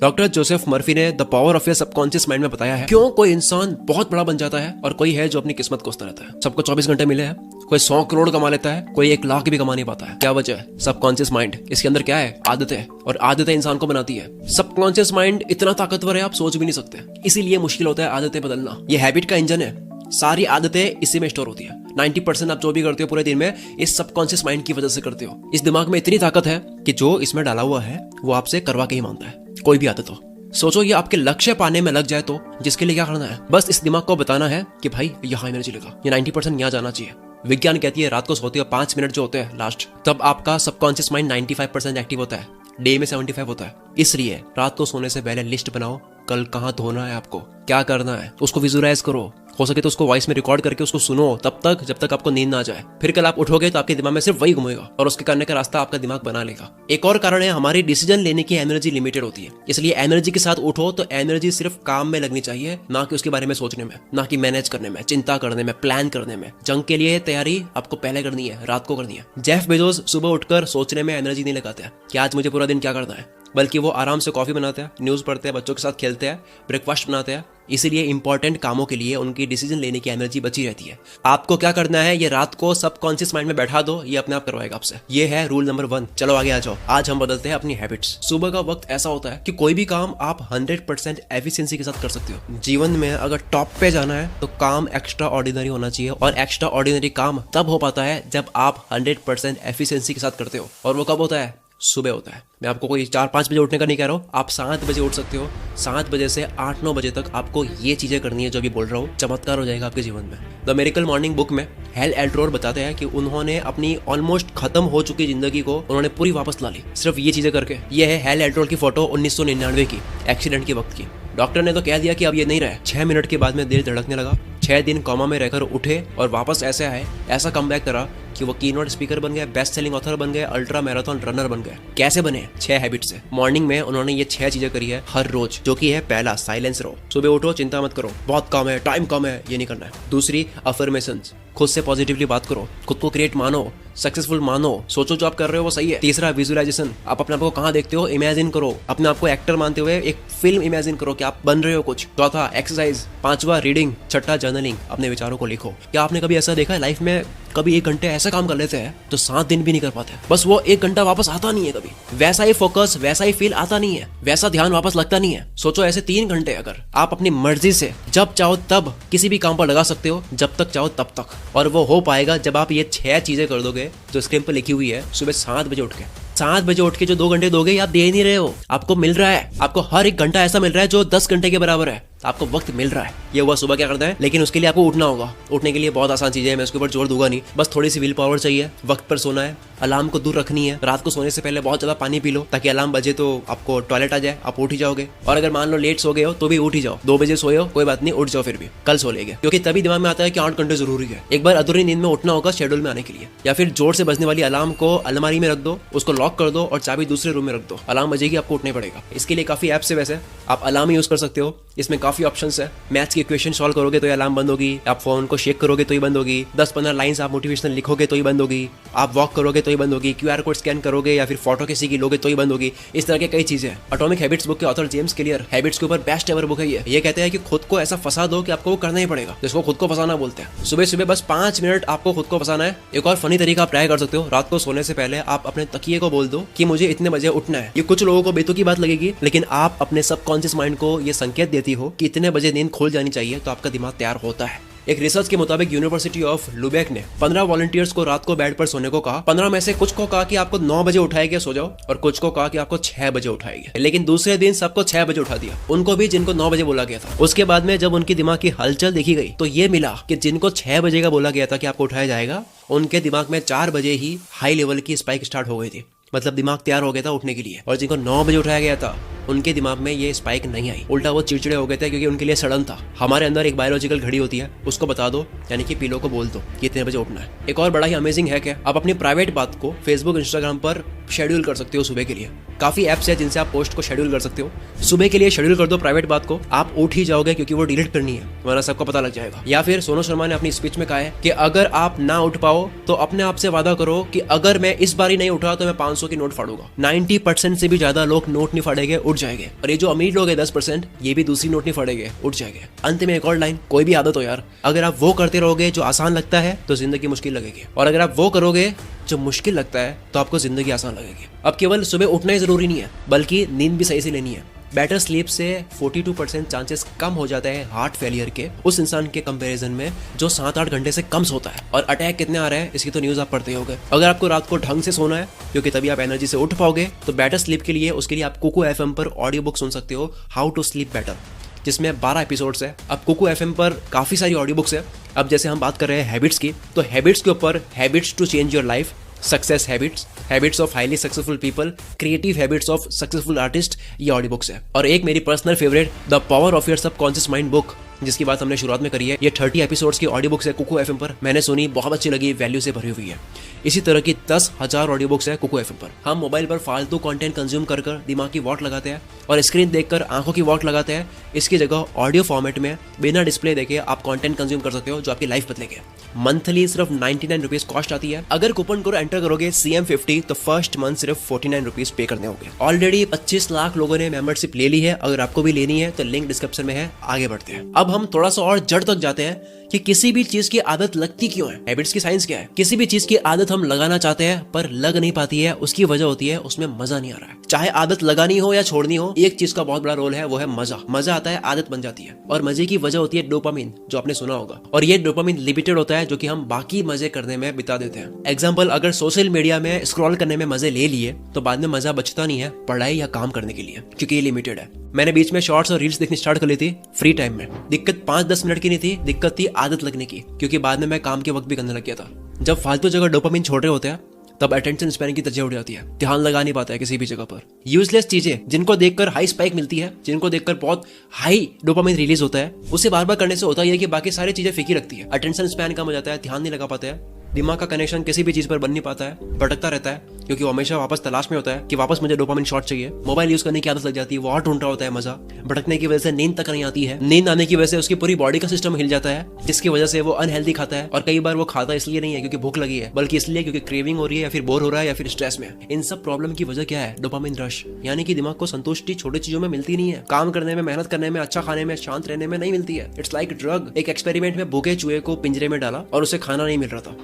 Doctor Joseph Murphy ने the power of your subconscious mind में बताया है क्यों कोई इंसान बहुत बड़ा बन जाता है और कोई है जो अपनी किस्मत कोसता रहता है। सबको 24 घंटे मिले हैं, कोई 100 करोड़ कमा लेता है, कोई 1 लाख भी कमा नहीं पाता है। क्या वजह है? Subconscious mind. इसके अंदर क्या है? आदतें, और आदतें इंसान को बनाती है। सबकॉन्शियस माइंड इतना ताकतवर है आप सोच भी नहीं सकते, इसीलिए मुश्किल होता है आदतें बदलना। ये हैबिट का इंजन है, सारी आदतें इसी में स्टोर होती है। 90% आप जो भी करते हो पूरे दिन में इस सबकॉन्शियस माइंड की वजह से करते हो। इस दिमाग में इतनी ताकत है कि जो इसमें डाला हुआ है वो आपसे करवा के ही मानता है, कोई भी आदत हो। सोचो ये आपके लक्ष्य पाने में लग जाए तो जिसके लिए क्या करना है? बस इस दिमाग को बताना है कि भाई यहाँ एनर्जी लगा, ये 90% यहाँ जाना चाहिए। विज्ञान कहती है रात को सोते हो 5 मिनट जो होते हैं लास्ट, तब आपका सबकॉन्शियस माइंड 95% एक्टिव होता है, डे में 75 होता है। इसलिए रात को सोने से पहले लिस्ट बनाओ, कल कहाँ धोना है, आपको क्या करना है, उसको विजुअलाइज करो। हो सके तो उसको वॉइस में रिकॉर्ड करके उसको सुनो तब तक जब तक आपको नींद ना आ जाए। फिर कल आप उठोगे तो आपके दिमाग में सिर्फ वही घूमेगा और उसके करने का रास्ता आपका दिमाग बना लेगा। एक और कारण है, हमारी डिसीजन लेने की एनर्जी लिमिटेड होती है, इसलिए एनर्जी के साथ उठो तो एनर्जी सिर्फ काम में लगनी चाहिए, ना कि उसके बारे में सोचने में, ना कि मैनेज करने में, चिंता करने में, प्लान करने में। जंग के लिए तैयारी आपको पहले करनी है, रात को करनी है। जेफ बेजोस सुबह उठकर सोचने में एनर्जी नहीं लगाते हैं कि आज मुझे पूरा दिन क्या करना है, बल्कि वो आराम से कॉफी बनाते हैं, न्यूज़ पढ़ते हैं, बच्चों के साथ खेलते हैं, ब्रेकफास्ट बनाते हैं। इसीलिए इंपॉर्टेंट कामों के लिए उनकी डिसीजन लेने की एनर्जी बची रहती है। आपको क्या करना है, ये रात को सबकॉन्शियस माइंड में बैठा दो, ये अपने आप करवाएगा आपसे। ये है रूल नंबर 1। चलो आगे आ जाओ। आज हम बदलते हैं अपनी हैबिट्स। सुबह का वक्त ऐसा होता है कि कोई भी काम आप 100% एफिशिएंसी के साथ कर सकते हो। जीवन में अगर टॉप पे जाना है तो काम एक्स्ट्रा ऑर्डिनरी होना चाहिए, और एक्स्ट्रा ऑर्डिनरी काम तब हो पाता है जब आप 100% एफिशिएंसी के साथ करते हो। और वो कब होता है? सुबह होता है। मैं आपको कोई 4-5 बजे उठने का नहीं कह रहा हूँ, आप 7 बजे उठ सकते हो। 7 बजे से 8-9 बजे तक आपको ये चीजें करनी है जो अभी बोल रहा हूँ, चमत्कार हो जाएगा आपके जीवन में। द मिरेकल मॉर्निंग बुक में हेल एल्ट्रोर बताते हैं कि उन्होंने अपनी ऑलमोस्ट खत्म हो चुकी जिंदगी को उन्होंने पूरी वापस ला ली, सिर्फ ये चीजें करके। ये है हेल एल्ट्रोर की फोटो 1999 की, एक्सीडेंट के वक्त की। डॉक्टर ने तो कह दिया कि अब ये नहीं रहे। 6 मिनट के बाद में दिल धड़कने लगा, 6 दिन कोमा में रहकर उठे और वापस ऐसे आए, ऐसा कमबैक करा कि वो कीनोट स्पीकर बन गए, बेस्ट सेलिंग ऑथर बन गए, अल्ट्रा मैराथन रनर बन गए। कैसे बने? 6 हैबिट से। मॉर्निंग में उन्होंने ये 6 चीजें करी है हर रोज, जो कि है पहला, साइलेंस रहो। सुबह उठो, चिंता मत करो, बहुत कम है, टाइम कम है, ये नहीं करना है। दूसरी, अफर्मेशंस, खुद से पॉजिटिवली बात करो, खुद को क्रिएट मानो, सक्सेसफुल मानो, सोचो जो आप कर रहे हो वो सही है। तीसरा, विजुअलाइजेशन, आप अपने आप को कहाँ देखते हो इमेजिन करो, अपने आप को एक्टर मानते हुए एक फिल्म इमेजिन करो कि आप बन रहे हो कुछ। चौथा, एक्सरसाइज। पांचवा, रीडिंग। छठा, जर्नलिंग, अपने विचारों को लिखो। क्या आपने कभी ऐसा देखा है लाइफ में, कभी 1 घंटे ऐसा काम कर लेते हैं तो 7 दिन भी नहीं कर पाते, बस वो 1 घंटा वापस आता नहीं है कभी। वैसा ही फोकस, वैसा ही फील आता नहीं है, वैसा ध्यान वापस लगता नहीं है। सोचो ऐसे 3 घंटे अगर आप अपनी मर्जी से जब चाहो तब किसी भी काम पर लगा सकते हो, जब तक चाहो तब तक, और वो हो पाएगा जब आप ये 6 चीजें कर दोगे जो स्क्रीन पर लिखी हुई है। सुबह 7 बजे उठ के 7 बजे उठ के जो 2 घंटे दोगे आप दे ही नहीं रहे हो, आपको मिल रहा है। आपको हर 1 घंटा ऐसा मिल रहा है जो 10 घंटे के बराबर है, आपको वक्त मिल रहा है। ये हुआ सुबह क्या करना है, लेकिन उसके लिए आपको उठना होगा। उठने के लिए बहुत आसान चीजें हैं, मैं उसके ऊपर जोर दूंगा नहीं, बस थोड़ी सी विल पावर चाहिए। वक्त पर सोना है, अलार्म को दूर रखनी है, रात को सोने से पहले बहुत ज्यादा पानी पी लो ताकि अलार्म बजे तो आपको टॉयलेट आ जाए, आप उठ ही जाओगे। और अगर मान लो लेट सो गए हो तो भी उठ ही जाओ, 2 बजे सोए हो कोई बात नहीं, उठ जाओ, फिर भी कल सो लेंगे, क्योंकि तभी दिमाग में आता है कि 8 घंटे जरूरी है। एक बार अधूरी नींद में उठना होगा शेड्यूल में आने के लिए। या फिर जोर से बजने वाली अलार्म को अलमारी में रख दो, उसको लॉक कर दो और चाबी दूसरे रूम में रख दो, अलार्म बजेगी आपको उठना पड़ेगा। इसके लिए काफी ऐप्स है, वैसे आप अलार्म यूज कर सकते हो, इसमें काफी ऑप्शंस है। मैथ्स की इक्वेशन सॉल्व करोगे तो ये अलार्म बंद होगी, आप फोन को शेक करोगे तो ही बंद होगी, 10-15 लाइंस आप मोटिवेशनल लिखोगे तो ही बंद होगी, आप वॉक करोगे तो ही बंद होगी, QR कोड स्कैन करोगे या फिर फोटो किसी की लोगे तो ही बंद होगी। इस तरह के कई चीजें। एटॉमिक हैबिट्स बुक के ऑथर जेम्स क्लियर हैबिट्स के ऊपर बेस्ट एवर बुक है ये कहते हैं कि खुद को ऐसा फंसा दो कि आपको वो करना ही पड़ेगा, जिसको खुद को फंसाना बोलते हैं। सुबह सुबह बस 5 मिनट आपको खुद को फंसाना है। एक और फनी तरीका आप ट्राई कर सकते हो, रात को सोने से पहले आप अपने तकिए को बोल दो कि मुझे इतने बजे उठना है। ये कुछ लोगों को बेतुकी बात लगेगी, लेकिन आप अपने सबकॉन्शियस माइंड को ये संकेत देती हो कि इतने बजे नींद खुल जानी चाहिए, तो आपका दिमाग तैयार होता है। एक रिसर्च के मुताबिक यूनिवर्सिटी ऑफ लुबेक ने 15 वॉलंटियर्स को रात को बेड पर सोने को कहा। 15 में से कुछ को कहा कि आपको 9 बजे उठाएंगे सो जाओ, और कुछ को कहा कि आपको 6 बजे उठाएंगे। लेकिन दूसरे दिन सबको 6 बजे उठा दिया, उनको भी जिनको 9 बजे बोला गया था। उसके बाद में जब उनकी दिमाग की हलचल देखी गई तो ये मिला कि जिनको 6 बजे का बोला गया था कि आपको उठाया जाएगा, उनके दिमाग में 4 बजे ही हाई लेवल की स्पाइक स्टार्ट हो गई थी, मतलब दिमाग तैयार हो गया था उठने के लिए। और जिनको 9 बजे उठाया गया था उनके दिमाग में ये स्पाइक नहीं आई, उल्टा वो चिड़चिड़े हो गए थे, क्योंकि उनके लिए सडन था। हमारे अंदर एक बायोलॉजिकल घड़ी होती है, उसको बता दो, यानी कि पिलो को बोल दो कि इतने बजे उठना है। एक और बड़ा ही अमेजिंग है कि आप अपनी प्राइवेट बात को फेसबुक इंस्टाग्राम पर शेड्यूल कर सकते हो सुबह के लिए। काफी ऐप्स है जिनसे आप पोस्ट को शेड्यूल कर सकते हो। सुबह के लिए शेड्यूल कर दो प्राइवेट बात को, आप उठ ही जाओगे क्योंकि वो डिलीट करनी है, वरना सबको पता लग जाएगा। या फिर सोनू शर्मा ने अपनी स्पीच में कहा है कि अगर आप ना उठ पाओ तो अपने आप से वादा करो कि अगर मैं इस बार ही नहीं उठा तो मैं 500 की नोट फाड़ूंगा। 90% से भी ज्यादा लोग नोट नहीं फाड़ेंगे, उठ जाएंगे। और ये जो अमीर लोग है 10%, ये भी दूसरी नोट नहीं फाड़ेंगे, उठ जाएंगे। अंत में एक और लाइन, कोई भी आदत हो यार, अगर आप वो करते रहोगे जो आसान लगता है तो जिंदगी मुश्किल लगेगी, और अगर आप वो करोगे जो मुश्किल लगता है तो आपको जिंदगी आसान लगेगी। अब केवल सुबह उठना ही जरूरी नहीं है, बल्कि नींद भी सही से लेनी है। बेटर स्लीप से 42% चांसेस कम हो जाता है हार्ट फेलियर के उस इंसान के कंपैरिजन में जो 7-8 घंटे से कम सोता है। और अटैक कितने आ रहे हैं इसकी तो न्यूज आप पढ़ते होंगे। अगर आपको रात को ढंग से सोना है क्योंकि तभी आप एनर्जी से उठ पाओगे, तो बेटर स्लीप के लिए उसके लिए आप कुकू एफएम पर ऑडियो बुक सुन सकते हो, हाउ टू स्लीप बेटर, जिसमें 12 एपिसोड्स है। अब कुकू एफएम पर काफी सारी ऑडियो बुक्स है। अब जैसे हम बात कर रहे हैं हैबिट्स की, तो हैबिट्स के ऊपर habits to change your life, success habits, habits of highly successful people, creative habits of successful artist, ये ऑडियो बुक्स है। और एक मेरी personal favourite, the power of your subconscious mind book, जिसकी बात हमने शुरुआत में करी है। ये 30 एपिसोड्स की ऑडियो बुक्स है कुकू एफएम पर, मैंने सुनी, बहुत अच्छी लगी, वैल्यू से भरी हुई है। इसी तरह की 10,000 ऑडियो बुक्स है कुकू एफएम पर। हम मोबाइल पर फालतू कंटेंट कंज्यूम कर दिमाग की वॉट लगाते हैं और स्क्रीन देखकर आंखों की वॉट लगाते हैं। इसकी जगह ऑडियो फॉर्मेट में बिना डिस्प्ले देखे आप कंटेंट कंज्यूम कर सकते हो जो आपकी लाइफ बदलेंगे। मंथली सिर्फ 99 रुपीज कॉस्ट आती है। अगर कूपन कोड एंटर करोगे CM50 तो फर्स्ट मंथ सिर्फ 49 रुपीज पे करने होंगे। ऑलरेडी 25 लाख लोगों ने मेंबरशिप ले ली है। अगर आपको भी लेनी है तो लिंक डिस्क्रिप्शन में है, आगे बढ़ते हैं। अब हम थोड़ा सा और जड़ तक जाते हैं कि किसी भी चीज की आदत लगती क्यों है। हैबिट्स की साइंस क्या है। किसी भी चीज की आदत हम लगाना चाहते हैं पर लग नहीं पाती है, उसकी वजह होती है उसमें मजा नहीं आ रहा है। चाहे आदत लगानी हो या छोड़नी हो, एक चीज का बहुत बड़ा रोल है, वो है मजा। मजा आता है, आदत बन जाती है, और मजे की वजह होती है डोपामिन, जो आपने सुना होगा। और ये डोपामिन लिमिटेड होता है, जो कि हम बाकी मजे करने में बिता देते हैं। एग्जाम्पल, अगर सोशल मीडिया में स्क्रॉल करने में मजे ले लिए तो बाद में मजा बचता नहीं है पढ़ाई या काम करने के लिए, क्योंकि ये लिमिटेड है। मैंने बीच में शॉर्ट्स और रील्स देखनी स्टार्ट कर ली थी फ्री टाइम में। दिक्कत 5-10 मिनट की नहीं थी, दिक्कत थी आदत लगने की, क्योंकि बाद में मैं काम के वक्त भी करने लग गया था। जब फालतू जगह डोपामिन छोड़ रहे होते हैं तब अटेंशन स्पैन की तरजीह उठ जाती है, ध्यान लगा नहीं पाता है किसी भी जगह पर। यूजलेस चीजें जिनको देखकर हाई स्पाइक मिलती है, जिनको देखकर बहुत हाई डोपामिन रिलीज होता है, उसे बार बार करने से होता है कि बाकी सारी चीजें फीकी रखती है। अटेंशन स्पैन कम हो जाता है, ध्यान नहीं लगा पाते हैं, दिमाग का कनेक्शन किसी भी चीज पर बन नहीं पाता है, भटकता रहता है, क्योंकि वो हमेशा वापस तलाश में होता है कि वापस मुझे डोपामिन शॉट चाहिए। मोबाइल यूज करने की आदत लग जाती है, वो और ढूंढ रहा होता है मजा। भटकने की वजह से नींद तक नहीं आती है, नींद आने की वजह से उसकी पूरी बॉडी का सिस्टम हिल जाता है, जिसकी वजह से वो अनहेल्दी खाता है। और कई बार वो खाता इसलिए नहीं है क्योंकि भूख लगी है, बल्कि इसलिए क्योंकि क्रेविंग हो रही है, या फिर बोर हो रहा है, या फिर स्ट्रेस में। इन सब प्रॉब्लम की वजह क्या है? डोपामिन रश, यानी कि दिमाग को संतुष्टि छोटी चीजों में मिलती नहीं है। काम करने में, मेहनत करने में, अच्छा खाने में, शांत रहने में नहीं मिलती है। It's like drug. एक एक्सपेरिमेंट में भूखे चूहे को पिंजरे में डाला और उसे खाना नहीं मिल रहा था।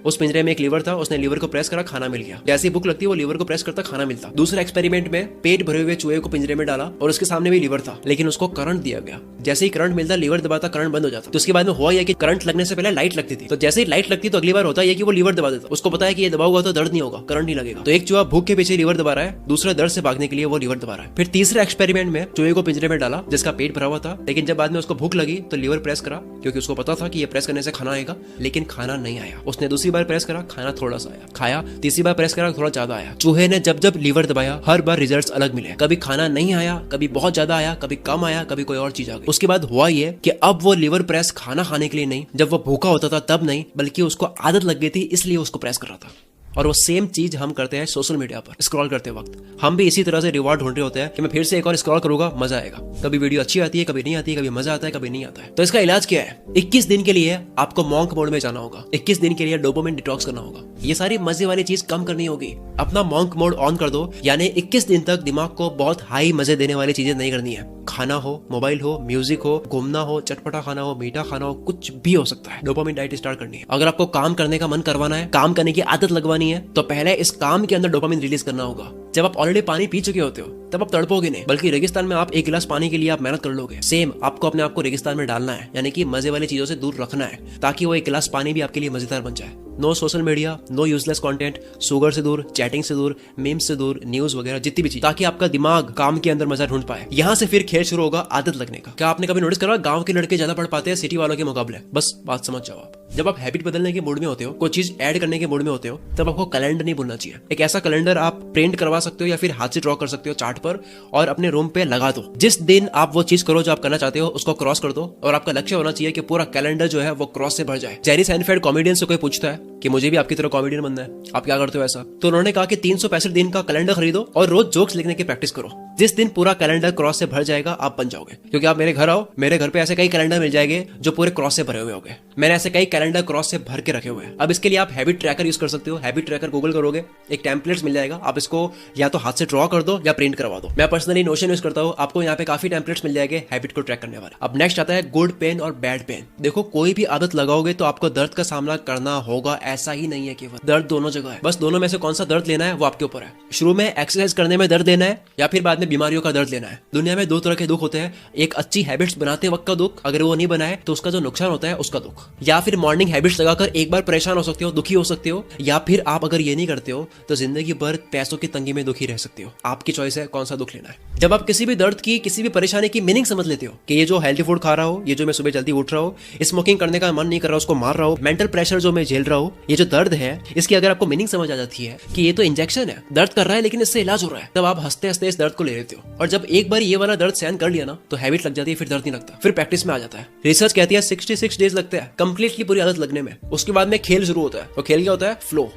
उस पिंजरे में एक लीवर था, उसने लीवर को प्रेस करा, खाना मिल गया। जैसी भूख लगती है वो लीवर को प्रेस करता, खाना मिलता। दूसरे एक्सपेरिमेंट में पेट भरे हुए चूहे को पिंजरे में डाला और उसके सामने भी लीवर था, लेकिन उसको करंट दिया गया। जैसे ही करंट मिलता, लीवर दबाता, करंट बंद हो जाता। तो उसके बाद में हुआ यह कि करंट लगने से पहले लाइट लगती थी, तो जैसे ही लाइट लगती तो अगली बार होता है कि वो लीवर दबा देता। उसको पता है कि ये दबा हुआ तो दर्द नहीं होगा, करंट नहीं लगेगा। तो एक चूहा भूख के पीछे लीवर दबा रहा है, दूसरा दर्द से भागने के लिए वो लीवर दबा रहा है। फिर तीसरे एक्सपेरिमेंट में चूहे को पिंजरे में डाला जिसका पेट भरा हुआ था, लेकिन जब बाद में उसको भूख लगी तो लीवर प्रेस करा, क्योंकि उसको पता था कि ये प्रेस करने से खाना आएगा, लेकिन खाना नहीं आया। उसने दूसरी बार प्रेस करा, खाना थोड़ा सा आया, खाया, तीसरी बार प्रेस करा, थोड़ा ज्यादा आया। चूहे ने जब जब लीवर दबाया हर बार रिजल्ट्स अलग मिले। कभी खाना नहीं आया, कभी बहुत ज्यादा आया, कभी कम आया, कभी कोई और चीज आ गई। उसके बाद हुआ ये कि अब वो लीवर प्रेस खाना खाने के लिए नहीं, जब वो भूखा होता था तब नहीं, बल्कि उसको आदत लग गई थी इसलिए उसको प्रेस कर रहा था। और वो सेम चीज हम करते हैं सोशल मीडिया पर स्क्रॉल करते वक्त। हम भी इसी तरह से रिवॉर्ड ढूंढ रहे होते हैं कि मैं फिर से एक और स्क्रॉल करूंगा, मजा आएगा। कभी वीडियो अच्छी आती है, कभी नहीं आती है, कभी मजा आता है, कभी नहीं आता है। तो इसका इलाज क्या है? 21 दिन के लिए आपको मॉन्क मोड में जाना होगा। 21 दिन के लिए डोपामिन डिटॉक्स करना होगा। ये सारी मजे वाली चीज कम करनी होगी। अपना मॉन्क मोड ऑन कर दो, यानी 21 दिन तक दिमाग को बहुत हाई मजे देने वाली चीजें नहीं करनी है। खाना हो, मोबाइल हो, म्यूजिक हो, घूमना हो, चटपटा खाना हो, मीठा खाना हो, कुछ भी हो सकता है। डोपामिन डाइट स्टार्ट करनी है। अगर आपको काम करने का मन करवाना है, काम करने की आदत लगवानी है, तो पहले इस काम के अंदर डोपामिन रिलीज करना होगा। जब आप ऑलरेडी पानी पी चुके होते हो तब आप तड़पोगे नहीं, बल्कि रेगिस्तान में आप 1 गिलास पानी के लिए आप मेहनत कर लोगे। सेम आपको अपने आप को रेगिस्तान में डालना है, यानी कि मजे वाली चीजों से दूर रखना है, ताकि वो 1 गिलास पानी भी आपके लिए मजेदार बन जाए। No social media, no useless content, sugar से दूर, चैटिंग से दूर, मीम्स से दूर, न्यूज वगैरह जितनी भी चीज, ताकि आपका दिमाग काम के अंदर मजा ढूंढ पाए। यहाँ से फिर खेल शुरू होगा आदत लगने का। क्या आपने कभी नोटिस करा गांव के लड़के ज्यादा पढ़ पाते हैं सिटी वालों के मुकाबले? बस बात समझ जाओ आप। जब आप हैबिट बदलने के मूड में होते हो, कोई चीज ऐड करने के मूड में होते हो, तब आपको कैलेंडर नहीं भूलना चाहिए। एक ऐसा कैलेंडर आप प्रिंट करवा सकते हो या फिर हाथ से ड्रॉ कर सकते हो चार्ट पर, और अपने रूम पे लगा दो। जिस दिन आप वो चीज करो जो आप करना चाहते हो, उसको क्रॉस कर दो, और आपका लक्ष्य होना चाहिए कि पूरा कैलेंडर जो है वो क्रॉस से भर जाए। जेरी साइनफेल्ड कॉमेडियन से कोई पूछता है कि मुझे भी आपकी तरह कॉमेडियन बनना है, आप क्या करते हो ऐसा? तो उन्होंने कहा कि 365 दिन का कैलेंडर खरीदो और रोज जोक्स लिखने की प्रैक्टिस करो। जिस दिन पूरा कैलेंडर क्रॉस से भर जाएगा आप बन जाओगे। क्योंकि आप मेरे घर आओ, मेरे घर पे ऐसे कई कैलेंडर मिल जाएंगे जो पूरे क्रॉस से भरे हुए होंगे। मैंने ऐसे कई कैलेंडर क्रॉस से भर के रखे हुए हैं। अब इसके लिए आप हैबिट ट्रैकर यूज कर सकते हो। हैबिट ट्रैकर गूगल करोगे, एक टेम्पलेट्स मिल जाएगा, आप इसको या तो हाथ से ड्रॉ कर दो या प्रिंट करवा दो। मैं पर्सनली नोशन यूज करता हूँ, आपको यहाँ पे काफी टेम्पलेट्स मिल जाएंगे हैबिट को ट्रैक करने वाले। अब नेक्स्ट आता है गुड पेन और बैड पेन। देखो, कोई भी आदत लगाओगे तो आपको दर्द का सामना करना होगा, ऐसा ही नहीं है केवल दर्द दोनों जगह है। बस दोनों में से कौन सा दर्द लेना है वो आपके ऊपर है। शुरू में एक्सरसाइज करने में दर्द लेना है या फिर बाद में बीमारियों का दर्द लेना है। दुनिया में दो तरह के दुख होते हैं, एक अच्छी हैबिट्स बनाते वक्त का दुख, अगर वो नहीं बनाए तो उसका जो नुकसान होता है उसका दुख। या फिर मॉर्निंग हैबिट्स लगाकर एक बार परेशान हो सकते हो, दुखी हो सकते हो, या फिर आप अगर ये नहीं करते हो तो जिंदगी भर पैसों की तंगी में दुखी रह सकते हो। आपकी चॉइस है कौन सा दुख लेना है। जब आप किसी भी दर्द की, किसी भी परेशानी की मीनिंग समझ लेते हो कि ये जो हेल्थी फूड खा रहा हो, ये जो मैं सुबह जल्दी उठ रहा हूँ, स्मोकिंग करने का मन नहीं कर रहा, उसको मार रहा हूँ, मेंटल प्रेशर जो मैं झेल रहा हूँ, ये जो दर्द है, इसकी अगर आपको मीनिंग समझ आ जाती है कि ये तो इंजेक्शन है, दर्द कर रहा है लेकिन इससे इलाज हो रहा है, तब आप हंसते हंसते इस दर्द को ले लेते हो। और जब एक बार ये वाला दर्द सहन कर लिया ना तो हैबिट लग जाती है, फिर दर्द नहीं लगता, फिर प्रैक्टिस में आ जाता है। रिसर्च कहती है 66 डेज लगते हैं कंप्लीटली पूरी आदत लगने में। उसके बाद में खेल शुरू होता है, और खेल क्या होता है? फ्लो।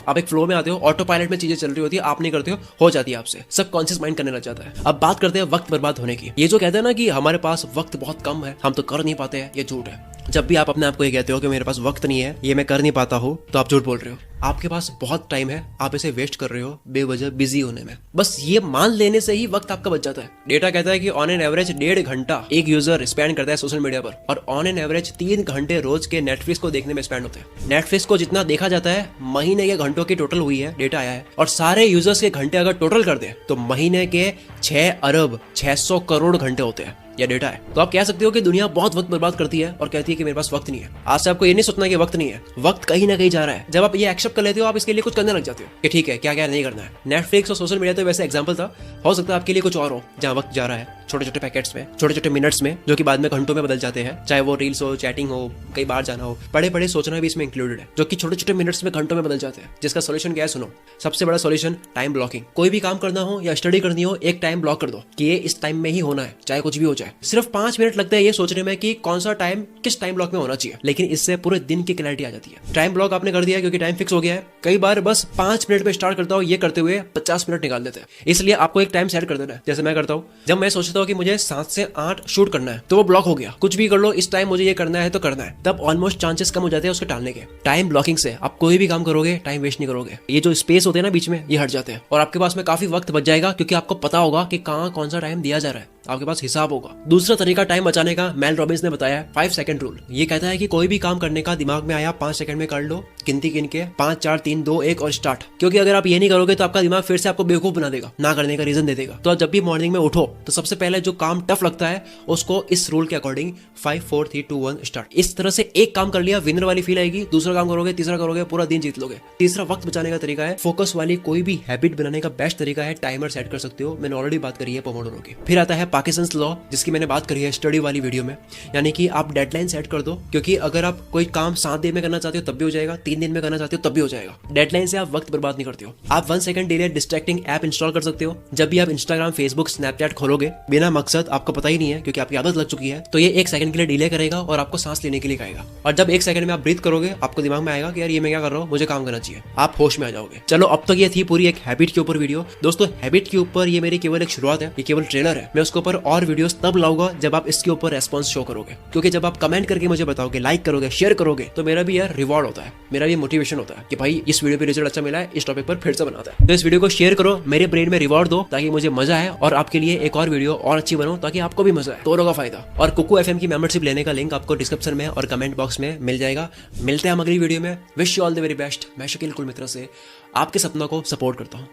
आप एक फ्लो में आते हो, ऑटो पायलट में चीजें चल रही होती है, आप नहीं करते हो जाती है आपसे, सब कॉन्शियस माइंड करने लग जाता है। अब बात करते हैं वक्त बर्बाद होने की। ये जो कहते हैं ना कि हमारे पास वक्त बहुत कम है, हम तो कर नहीं पाते हैं, ये झूठ है। जब भी आप अपने आप को ये कहते हो कि मेरे पास वक्त नहीं है, ये मैं कर नहीं पाता हूँ, तो आप झूठ बोल रहे हो। आपके पास बहुत टाइम है, आप इसे वेस्ट कर रहे हो बेवजह बिजी होने में। बस ये मान लेने से ही वक्त आपका बच जाता है। डेटा कहता है कि ऑन एन एवरेज 1.5 घंटा एक यूजर स्पेंड करता है सोशल मीडिया पर, और ऑन एन एवरेज 3 घंटे रोज के नेटफ्लिक्स को देखने में स्पेंड होते हैं। नेटफ्लिक्स को जितना देखा जाता है, महीने के घंटों की टोटल हुई है, डेटा आया है, और सारे यूजर्स के घंटे अगर टोटल कर दे तो महीने के 6 अरब 600 करोड़ घंटे होते हैं, या डेटा है। तो आप कह सकते हो कि दुनिया बहुत वक्त बर्बाद करती है और कहती है कि मेरे पास वक्त नहीं है। आज से आपको ये नहीं सोचना कि वक्त नहीं है, वक्त कहीं ना कहीं जा रहा है। जब आप ये एक्सेप्ट कर लेते हो, आप इसके लिए कुछ करने लग जाते हो कि ठीक है, क्या क्या नहीं करना है। नेटफ्लिक्स और सोशल मीडिया तो वैसे एग्जांपल था, हो सकता है आपके लिए कुछ और हो जहां वक्त जा रहा है, छोटे छोटे पैकेट्स में, छोटे छोटे मिनट्स में, जो कि बाद में घंटों में बदल जाते हैं। चाहे वो रील्स हो, चैटिंग हो, कहीं बाहर जाना हो, पढ़े पढ़े सोचना भी इसमें इंक्लूडेड है, जो कि छोटे छोटे मिनट्स में घंटों में बदल जाते हैं। जिसका सोल्यूशन क्या है? सुनो, सबसे बड़ा सोल्यूशन टाइम ब्लॉकिंग। कोई भी काम करना हो या स्टडी करनी हो, एक टाइम ब्लॉक कर दो कि ये इस टाइम में ही होना है, चाहे कुछ भी हो जाए। सिर्फ 5 मिनट लगता है ये सोचने में कि कौन सा टाइम किस टाइम ब्लॉक में होना चाहिए, लेकिन इससे पूरे दिन की क्लैरिटी आ जाती है। टाइम ब्लॉक आपने कर दिया क्योंकि टाइम फिक्स हो गया है। कई बार बस 5 मिनट पे स्टार्ट करता हूँ, ये करते हुए 50 मिनट निकाल देते हैं। इसलिए आपको एक टाइम सेट कर देना है। जैसे मैं करता हूँ, जब मैं सोचता हूँ कि मुझे 7 से 8 शूट करना है, तो वो ब्लॉक हो गया। कुछ भी कर लो, इस टाइम मुझे ये करना है तो करना है, तब ऑलमोस्ट चांसेस कम हो जाते हैं उसके टालने के। टाइम ब्लॉकिंग से आप कोई भी काम करोगे, टाइम वेस्ट नहीं करोगे। ये जो स्पेस होते हैं ना बीच में, ये हट जाते हैं और आपके पास में काफी वक्त बच जाएगा, क्योंकि आपको पता होगा कि कहाँ कौन सा टाइम दिया जा रहा है, आपके पास हिसाब होगा। दूसरा तरीका टाइम बचाने का मेल रॉबिन्स ने बताया है 5 सेकंड रूल। ये कहता है कि कोई भी काम करने का दिमाग में आया 5 सेकंड में कर लो, गिनती गिन के 5 4 3 2 1 और स्टार्ट। क्योंकि अगर आप ये नहीं करोगे तो आपका दिमाग फिर से आपको बेवकूफ बना देगा, ना करने का रीजन दे देगा। तो जब भी मॉर्निंग में उठो तो सबसे पहले जो काम टफ लगता है उसको इस रूल के अकॉर्डिंग 5 4 3 2 1 स्टार्ट। इस तरह से एक काम कर लिया, विनर वाली फील आएगी। दूसरा काम करोगे, तीसरा करोगे, पूरा दिन जीत लोगे। तीसरा वक्त बचाने का तरीका है, फोकस वाली कोई भी हैबिट बनाने का बेस्ट तरीका है टाइमर सेट कर सकते हो। मैंने ऑलरेडी बात करी है पोमोडोरो की। फिर आता है पार्किंसंस लॉ, जिसकी मैंने बात करी है स्टडी वाली वीडियो में, यानी कि आप डेडलाइन सेट कर दो। क्योंकि अगर आप कोई काम 7 दिन में करना चाहते हो तब भी हो जाएगा, 3 दिन में करना चाहते हो तब भी हो जाएगा। डेडलाइन से आप वक्त बर्बाद नहीं करते हो। आप 1 second delay distracting app install कर सकते हो। जब भी आप इंस्टाग्राम, फेसबुक, स्नैपचैट खोलोगे बिना मकसद, आपको पता ही नहीं है क्योंकि आपकी आदत लग चुकी है, तो ये 1 सेकंड के लिए डिले करेगा और आपको सांस लेने के लिए कहेगा। और जब 1 सेकंड में आप ब्रीथ करोगे, आपको दिमाग में आएगा कि यार ये मैं क्या कर रहा हूँ, मुझे काम करना चाहिए। आप होश में आ जाओगे। चलो, अब तक ये थी पूरी एक हैबिट के ऊपर वीडियो। दोस्तों, हैबिट के ऊपर ये मेरी केवल एक शुरुआत है, ये केवल ट्रेलर है। मैं उसके ऊपर और वीडियोस तब लाऊंगा जब आप इसके ऊपर रेस्पॉन्स शो करोगे। क्योंकि जब आप कमेंट करके मुझे बताओगे, लाइक करोगे, शेयर करोगे, तो मेरा भी यार रिवॉर्ड होता है, मेरा भी मोटिवेशन होता है कि भाई इस वीडियो पे रिजल्ट अच्छा मिला है, इस टॉपिक पर फिर से बनाता है। तो इस वीडियो को शेयर करो, मेरे ब्रेन में रिवॉर्ड दो ताकि मुझे मजा आए और आपके लिए एक और वीडियो और अच्छी बनाऊं ताकि आपको भी मजा आए, दोनों का फायदा। और कुकू एफएम की मेंबरशिप लेने का लिंक आपको डिस्क्रिप्शन में और कमेंट बॉक्स में मिल जाएगा। मिलते हैं हम अगली वीडियो में। Wish you all the very best. मैं शकील कुल मित्रा से आपके सपनों को सपोर्ट करता हूँ।